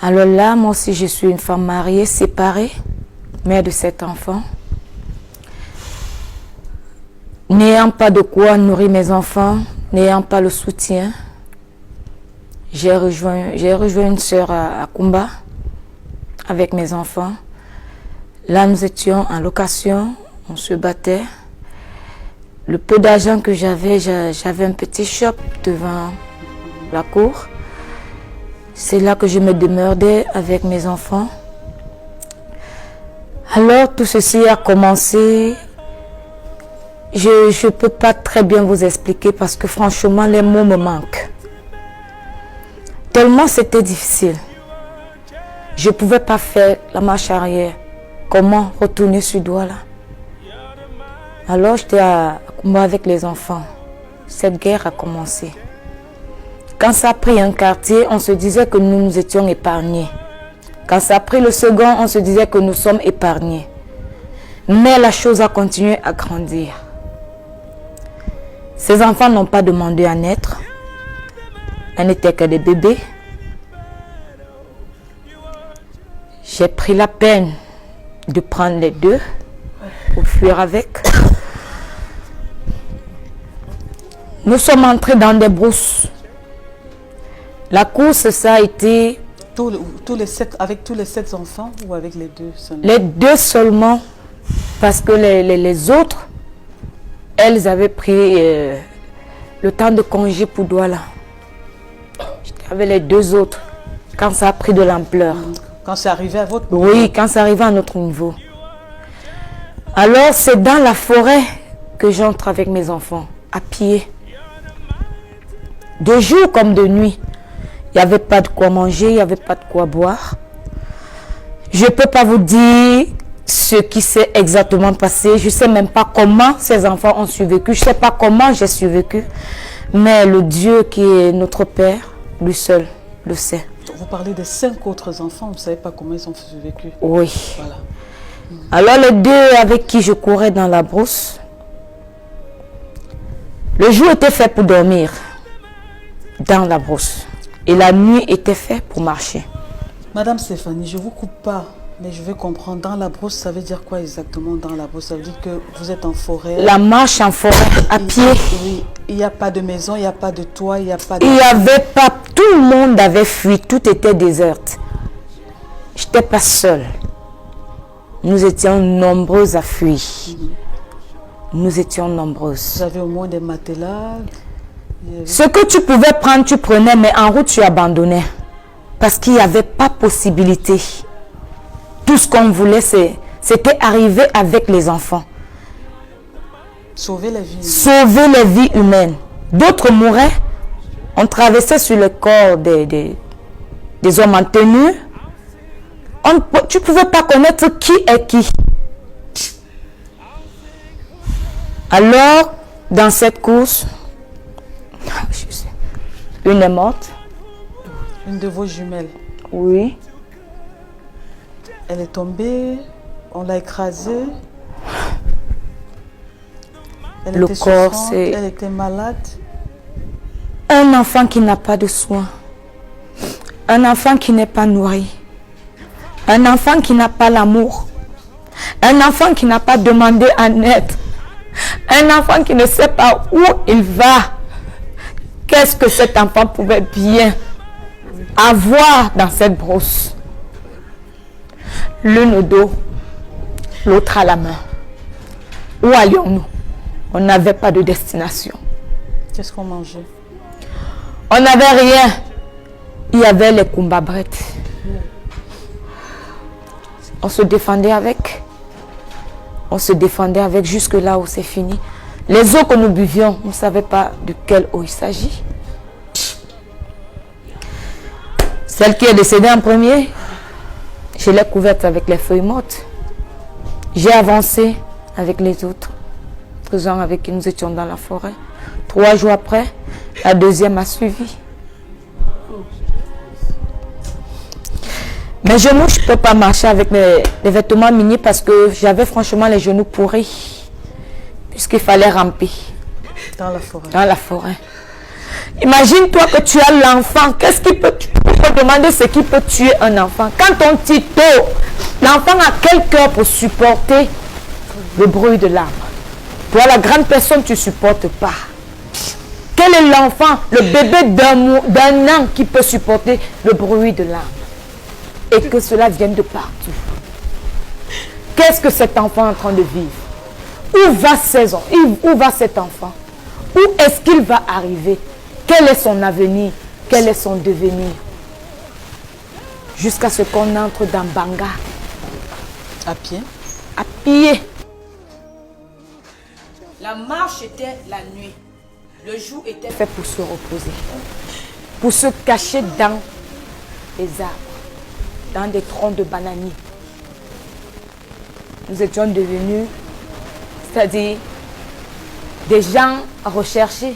Alors là, moi aussi, je suis une femme mariée, séparée, mère de 7 enfants. N'ayant pas de quoi nourrir mes enfants, n'ayant pas le soutien, j'ai rejoint une sœur à Kumba avec mes enfants. Là, nous étions en location, on se battait. Le peu d'argent que j'avais un petit shop devant la cour. C'est là que je me demeurdais avec mes enfants. Alors, tout ceci a commencé. Je ne peux pas très bien vous expliquer parce que franchement, les mots me manquent. Tellement c'était difficile. Je ne pouvais pas faire la marche arrière. Comment retourner sur Douala? Alors, j'étais à Kumba avec les enfants. Cette guerre a commencé. Quand ça a pris un quartier, on se disait que nous étions épargnés. Quand ça a pris le second, on se disait que nous sommes épargnés. Mais la chose a continué à grandir. Ces enfants n'ont pas demandé à naître. Elles n'étaient que des bébés. J'ai pris la peine de prendre les deux pour fuir avec. Nous sommes entrés dans des brousses. La course, ça a été... Avec tous les 7 enfants ou avec les 2 seulement? Les 2 seulement, parce que les autres, elles avaient pris le temps de congé pour Douala. J'étais avec les 2 autres, quand ça a pris de l'ampleur. Quand c'est arrivé à votre niveau? Oui, quand c'est arrivé à notre niveau. Alors, c'est dans la forêt que j'entre avec mes enfants, à pied. De jour comme de nuit. Il n'y avait pas de quoi manger, il n'y avait pas de quoi boire. Je ne peux pas vous dire ce qui s'est exactement passé. Je ne sais même pas comment ces enfants ont survécu. Je ne sais pas comment j'ai survécu. Mais le Dieu qui est notre Père, lui seul, le sait. Vous parlez des 5 autres enfants, vous ne savez pas comment ils ont survécu? Oui. Voilà. Alors les 2 avec qui je courais dans la brousse, le jour était fait pour dormir dans la brousse. Et la nuit était faite pour marcher. Madame Stéphanie, je ne vous coupe pas, mais je veux comprendre. Dans la brousse, ça veut dire quoi exactement dans la brousse? Ça veut dire que vous êtes en forêt? La marche en forêt, à pied. Oui, il n'y a pas de maison, il n'y a pas de toit, il n'y a pas de... Il n'y avait pas... Tout le monde avait fui, tout était désert. Je n'étais pas seule. Nous étions nombreuses à fuir. Nous étions nombreuses. Vous avez au moins des matelas? Ce que tu pouvais prendre, tu prenais, mais en route, tu abandonnais. Parce qu'il n'y avait pas possibilité. Tout ce qu'on voulait, c'était arriver avec les enfants. Sauver les vies. Sauver les vies humaines. D'autres mouraient. On traversait sur le corps des hommes en tenue. Tu ne pouvais pas connaître qui est qui. Alors, dans cette course, une est morte. Une de vos jumelles? Oui. Elle est tombée, on l'a écrasée. Elle Le était corps, souffrante, c'est... Elle était malade. Un enfant qui n'a pas de soins. Un enfant qui n'est pas nourri. Un enfant qui n'a pas l'amour. Un enfant qui n'a pas demandé en aide. Un enfant qui ne sait pas où il va. Qu'est-ce que cet enfant pouvait bien avoir dans cette brousse? L'une au dos, l'autre à la main. Où allions-nous? On n'avait pas de destination. Qu'est-ce qu'on mangeait? On n'avait rien. Il y avait les kumbabrettes. On se défendait avec. On se défendait avec jusque là où c'est fini. Les eaux que nous buvions, on ne savait pas de quelle eau il s'agit. Celle qui est décédée en premier, je l'ai couverte avec les feuilles mortes. J'ai avancé avec les autres gens avec qui nous étions dans la forêt. 3 jours après, la deuxième a suivi. Mes genoux, je ne peux pas marcher avec les vêtements miniers parce que j'avais franchement les genoux pourris. Puisqu'il fallait ramper. Dans la forêt. Dans la forêt. Imagine-toi que tu as l'enfant. Qu'est-ce qui peut demandé ce qui peut tuer un enfant. Quand on dit tôt, l'enfant a quel cœur pour supporter le bruit de l'arbre? Toi, la grande personne, tu ne supportes pas. Quel est l'enfant, le bébé d'un an qui peut supporter le bruit de l'arbre? Et que cela vienne de partout. Qu'est-ce que cet enfant est en train de vivre? Où va cet enfant? Où est-ce qu'il va arriver? Quel est son avenir? Quel est son devenir? Jusqu'à ce qu'on entre dans Banga. À pied? À pied. La marche était la nuit. Le jour était fait pour se reposer. Pour se cacher dans les arbres. Dans des troncs de bananiers. Nous étions devenus, c'est-à-dire, des gens recherchés.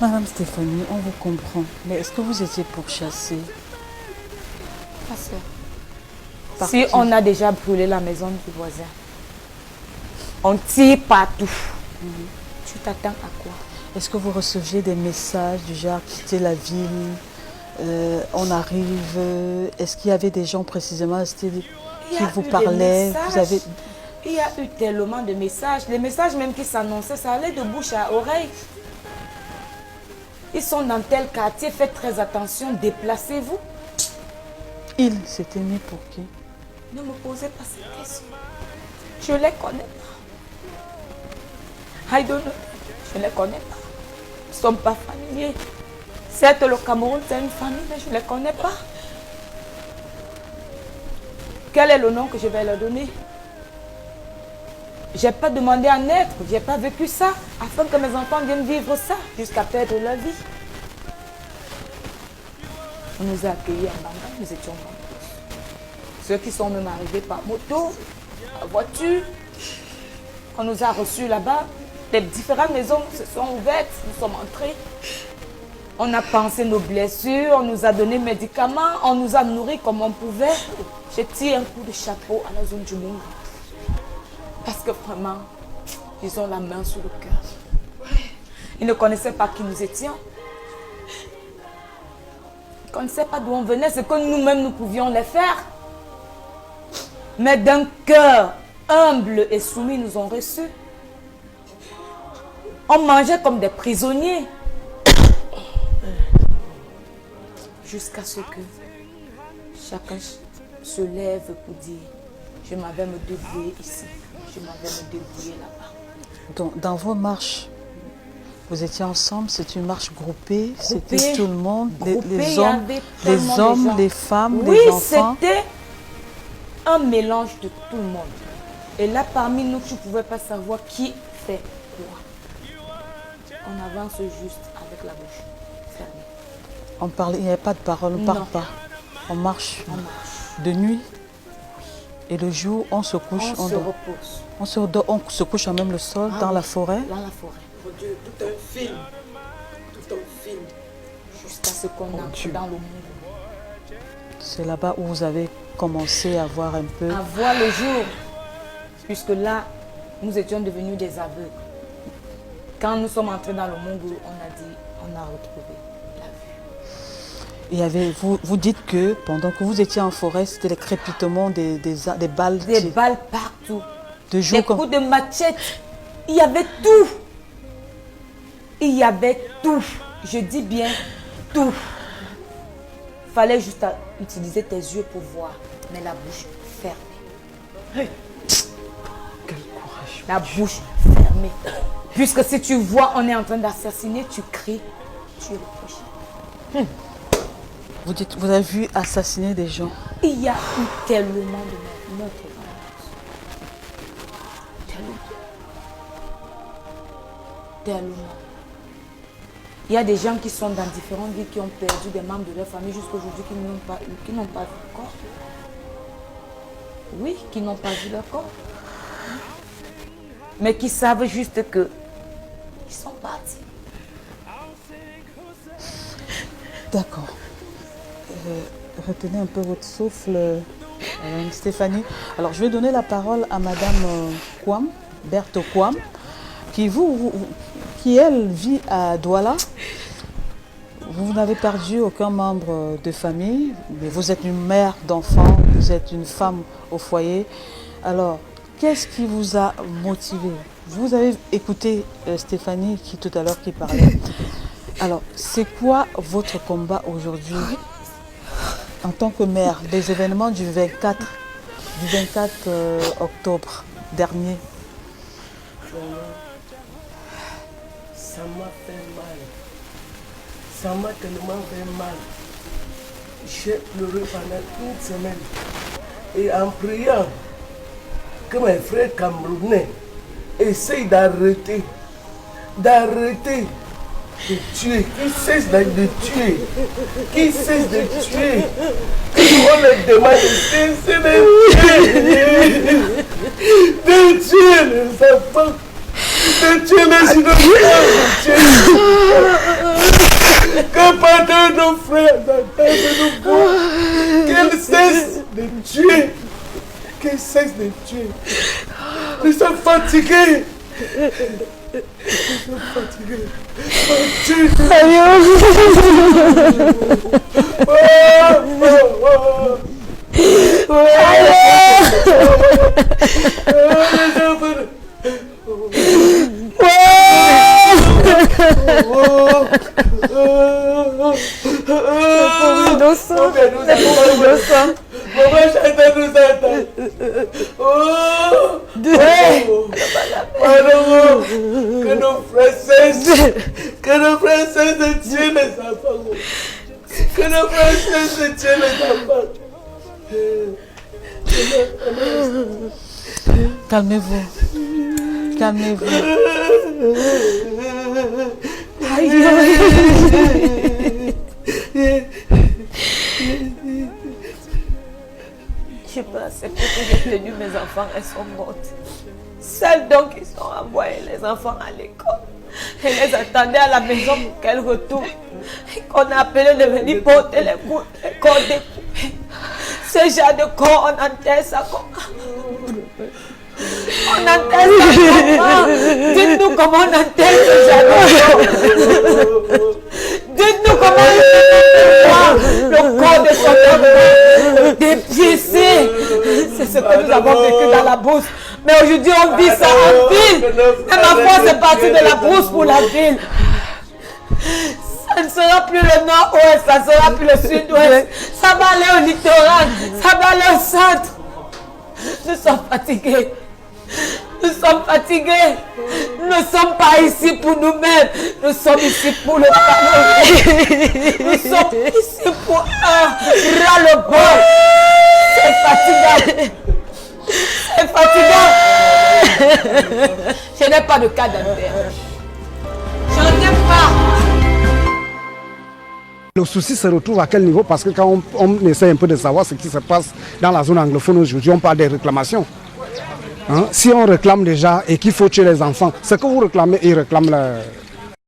Madame Stéphanie, on vous comprend. Mais est-ce que vous étiez pourchassée? Parce que si on a déjà brûlé la maison du voisin, on tire partout. Tu t'attends à quoi? Est-ce que vous receviez des messages du genre quitter la ville, on arrive? Est-ce qu'il y avait des gens précisément qui vous parlaient? Il y a eu tellement de messages. Les messages même qui s'annonçaient, ça allait de bouche à oreille. Ils sont dans tel quartier, faites très attention, déplacez-vous. Ils, c'était mis pour qui? Ne me posez pas cette question. Je ne les connais pas. I don't know. Je ne les connais pas. Ils ne sont pas familiers. Certes, le Cameroun, c'est une famille, mais je ne les connais pas. Quel est le nom que je vais leur donner? Je n'ai pas demandé à naître, je n'ai pas vécu ça, afin que mes enfants viennent vivre ça, jusqu'à perdre leur vie. On nous a accueillis en Banga, nous étions Banga. Ceux qui sont même arrivés par moto, par voiture, on nous a reçus là-bas. Les différentes maisons se sont ouvertes, nous sommes entrés. On a pensé nos blessures, on nous a donné médicaments, on nous a nourris comme on pouvait. J'ai tiré un coup de chapeau à la zone du monde. Parce que vraiment, ils ont la main sur le cœur. Ils ne connaissaient pas qui nous étions. Ils ne connaissaient pas d'où on venait, ce que nous-mêmes nous pouvions les faire. Mais d'un cœur humble et soumis, nous ont reçus. On mangeait comme des prisonniers. Jusqu'à ce que chacun se lève pour dire, je m'avais me débrouiller ici, je m'avais me débrouiller là-bas. Donc, dans vos marches, vous étiez ensemble, c'est une marche groupée, c'était tout le monde, les hommes, les femmes, oui, les enfants. Oui, c'était un mélange de tout le monde. Et là, parmi nous, tu ne pouvais pas savoir qui fait quoi. On avance juste avec la bouche fermée. On parle, il n'y avait pas de parole, on ne parle pas. On marche. De nuit. Et le jour, on se couche. On se repose. On se couche à même le sol, dans la forêt. Dans la forêt. Mon Dieu, tout un film. Tout un film. Jusqu'à ce qu'on entre dans le monde. C'est là-bas où vous avez commencé à voir un peu. À voir le jour. Puisque là, nous étions devenus des aveugles. Quand nous sommes entrés dans le monde, on a dit, on a retrouvé la vue. Et vous dites que pendant que vous étiez en forêt, c'était le crépitement des balles. Des balles partout. Des coups de machette. Il y avait tout. Il y avait tout. Je dis bien tout. Il fallait juste utiliser tes yeux pour voir, mais la bouche fermée. Quel courage. La bouche fermée. Puisque si tu vois, on est en train d'assassiner, tu cries, tu es reproché. Vous dites, vous avez vu assassiner des gens. Il y a eu tellement de notre violence. Tellement. Il y a des gens qui sont dans différentes villes qui ont perdu des membres de leur famille jusqu'à aujourd'hui qui n'ont pas vu le corps. Oui, qui n'ont pas vu leur corps. Mais qui savent juste que ils sont partis. D'accord. Retenez un peu votre souffle, Stéphanie. Alors, je vais donner la parole à Madame Kwam, Berthe Kwam, qui elle vit à Douala. vous n'avez perdu aucun membre de famille, mais vous êtes une mère d'enfants, vous êtes une femme au foyer. Alors, qu'est-ce qui vous a motivé? Vous avez écouté Stéphanie tout à l'heure qui parlait. Alors, c'est quoi votre combat aujourd'hui en tant que mère des événements du 24 octobre dernier? Ça m'a fait mal. Ça m'a tellement fait mal. J'ai pleuré pendant une semaine. Et en priant que mes frères camerounais essayent d'arrêter de tuer, qu'ils cessent de tuer, qu'ils cessent de tuer, qu'on les demande de cesser de tuer les enfants, de tuer les innocents, de tuer. Que pendant nos frères entendent nous voir, qu'ils cessent de tuer, qu'ils cessent de tuer. Nous sommes fatigués. Nous sommes fatigués. Maman, j'attends, nous attend. Que nos frères cessent de tuer les enfants. Que nos frères cessent de tuer les enfants. Calmez-vous. Calmez-vous. Je pensais que j'ai tenu mes enfants, elles sont mortes. Celles donc qui sont envoyées les enfants à l'école. Et les attendaient à la maison pour qu'elles retournent. Et qu'on a appelé de venir porter les corps découpés. Ce genre de corps, on enterre ça comment? On enterre ça comment? Dites-nous comment on enterre ce genre de corps. Dites-nous comment le corps de son enfant dépiécé. C'est ce que nous avons vécu dans la brousse. Mais aujourd'hui, on vit ça en ville. Et ma foi, c'est parti de la brousse pour la ville. Ça ne sera plus le nord-ouest, ça ne sera plus le sud-ouest. Ça va aller au littoral, ça va aller au centre. Nous sommes fatigués. Nous sommes fatigués. Nous ne sommes pas ici pour nous-mêmes. Nous sommes ici pour le Cameroun. Nous sommes ici pour un ras-le-bol. C'est fatigant. C'est fatigant. Je n'ai pas de cas d'intérêt. Je n'en ai pas. Le souci se retrouve à quel niveau? Parce que quand on essaie un peu de savoir ce qui se passe dans la zone anglophone aujourd'hui, on parle des réclamations. Hein? Si on réclame déjà et qu'il faut tuer les enfants, ce que vous réclamez, ils réclament